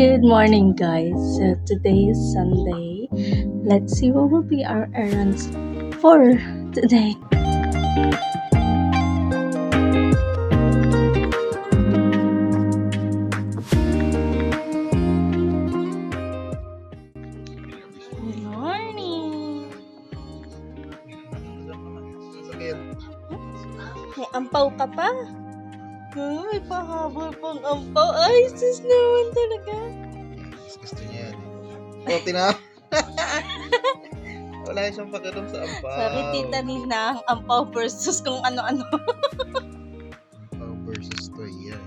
Good morning, guys. So today is Sunday. Let's see what will be our errands for today. Good morning. May ampaw ka pa? May pahabol pang ampaw. Ay, sis naman talaga. Gusto niya yan. Puti na. Wala siyang pagkadong sa ampaw. Sabi tita Nina, ang ampaw versus kung ano-ano. Ampaw versus toya.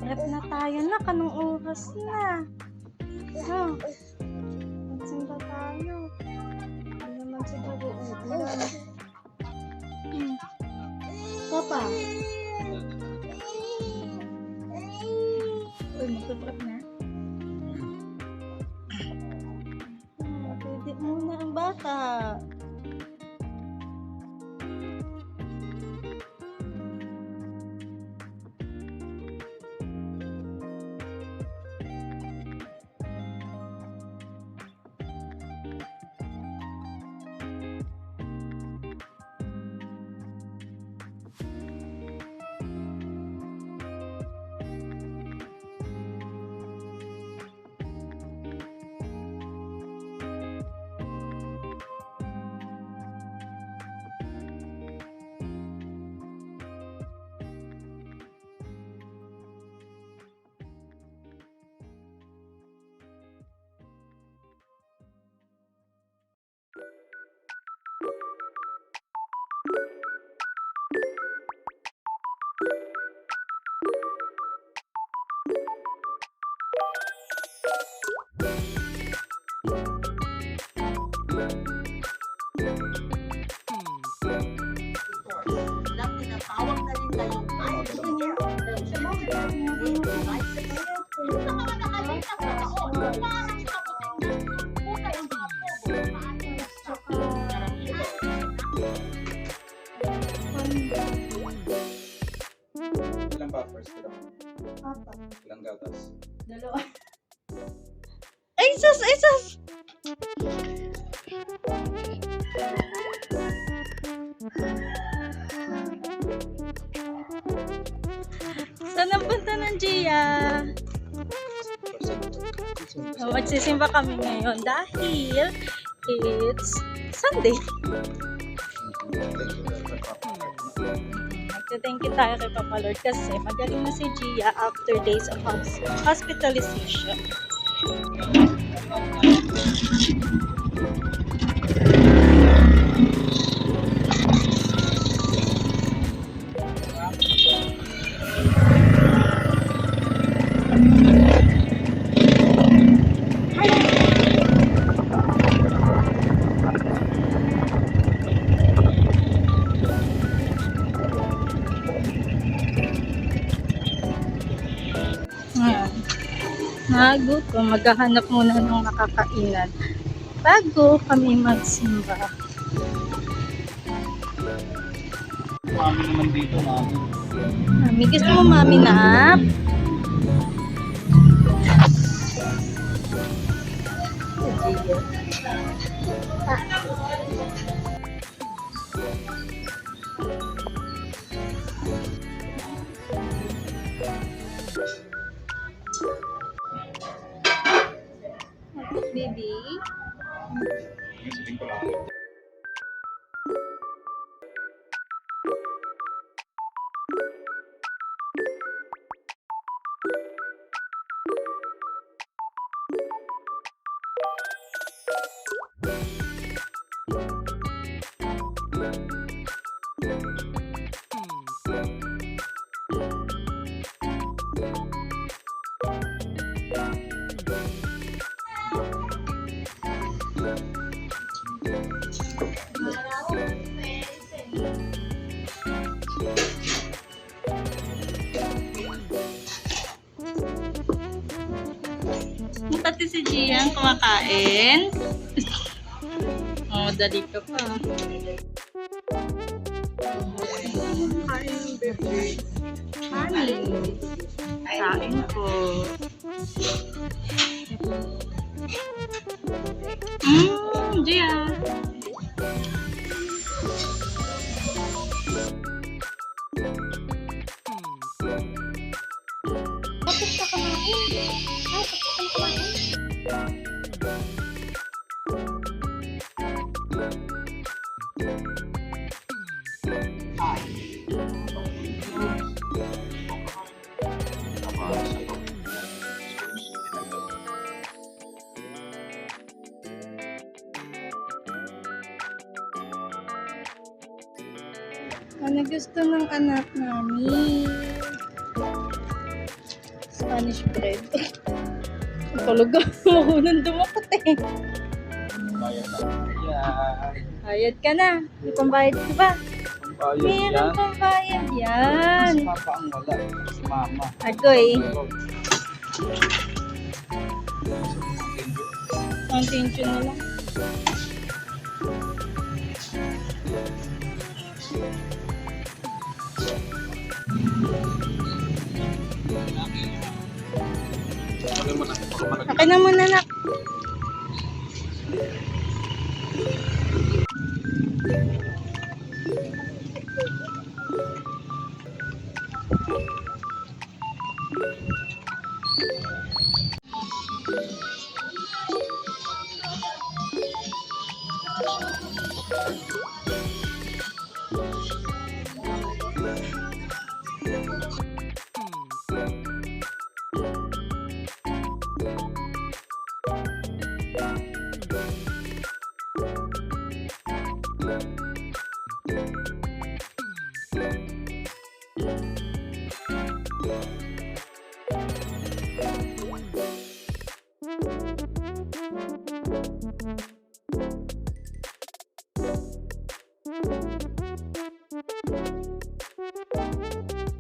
Prep na tayo na, kanong oras na. Magsimba tayo. Hindi naman siguro ulan. Papa. Uy, magpaprep na. Pwede muna ang bata. Ilang buffers ko lang? Papa. Ilang gatas? Dalawa. Ay, sus! Ay, sus! Saan ang punta ng Gia? Magsisimba kami ngayon dahil it's Sunday. Thank you tayo kay Papa Lord kasi magaling na si Gia after days of hospitalization. Nagutom, maghahanap muna ng makakainan bago kami magsimba. Mami naman dito, mami. Mami, gusto mo mami na? Baby. Pati si Gian kumakain. Oh, dali ka pa. Kain ng bebe. Honey. Kain ko. Gia. Bakit ka kumain? Bakit ka kumain? Ano gusto ng anak namin? Spanish bread. Talaga, makunan dumakot eh. Bayad na. Yan. Bayad ka na. May pambayad ka ba? Ang bayad Meron yan. pambayad yan. Si Papa ang wala. Si Mama. Ako eh. Ang tension na lang. Alam mo na. Akin na muna nak.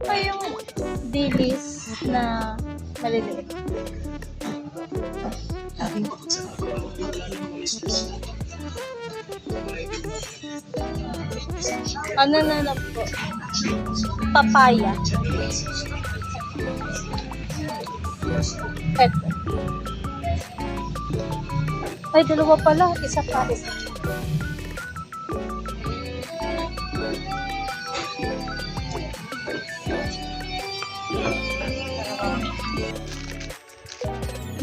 Pa yung dilis na maliliit. Ano na lang po? Papaya. Eto. Ay, dalawa pala. Isa pa, isa.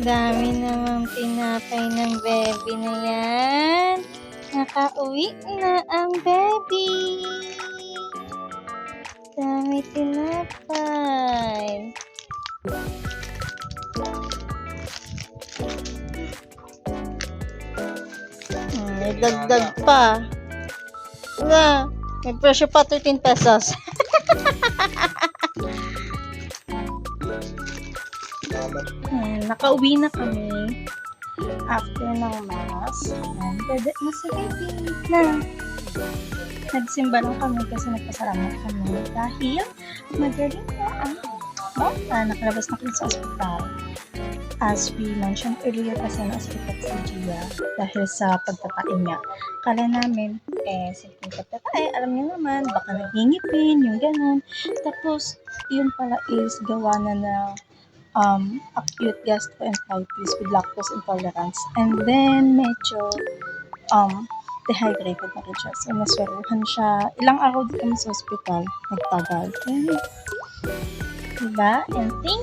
Dami namang tinapay ng baby na yan. Nakauwi na ang baby. Dami tinapay. May dagdag pa. Wala. May presyo pa 13 pesos. Nakauwi na kami after ng mass. And dada na sa baby na. Nagsimba lang kami kasi nagpasalamat kami dahil magaling na ang bata. Nakalabas na kami sa ospital. As we mentioned earlier kasi na-hospital si Gia dahil sa pagtatain niya. Kala namin, simple pagtatay, alam niyo naman, baka nagingipin, yung ganun. Tapos, yun pala is gawa na ng acute gastroenteritis with lactose intolerance. And then, medyo dehydrated na rin siya. So, naswaruhan siya. Ilang araw din kami sa hospital. Nagtagal. Diba? And thank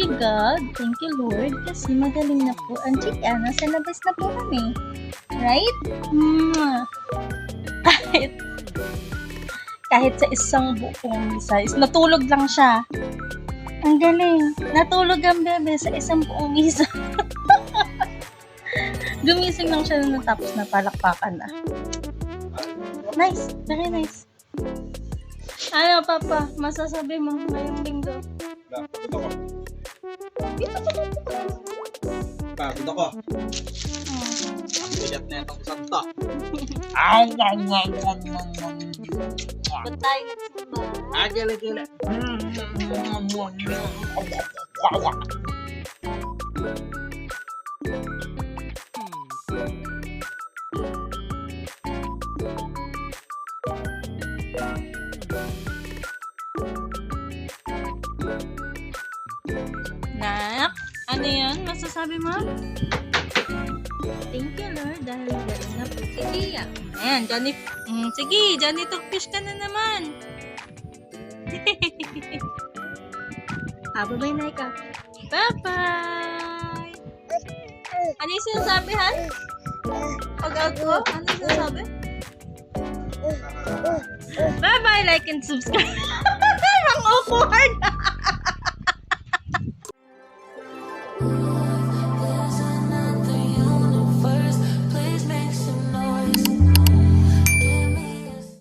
you God, thank you Lord, kasi magaling na po ang Gia. Nasa labas na po kami. Right? Kahit sa isang buong misa, natulog lang siya. Ang galing. Natulog ang bebe sa isang buong misa. Gumising lang siya nung tapos na palakpakan na. Nice. Very nice. Ano, Papa? Masasabi mo ngayong linggo? Pagod ako. Bigat na itong isang to. Ba't tayo nagsimba? Gila. Nak, ano yun? Masasabi mo? Thank you, Lord, dahil gano'n na po si Gia. Ayan, Johnny, sige, Johnny Talkfish ka na naman. Bye-bye na ikaw. Bye-bye! Ano yung sinasabi, Han? Pag-out ko? Ano yung sinasabi? Bye-bye, like and subscribe. Ang awkward!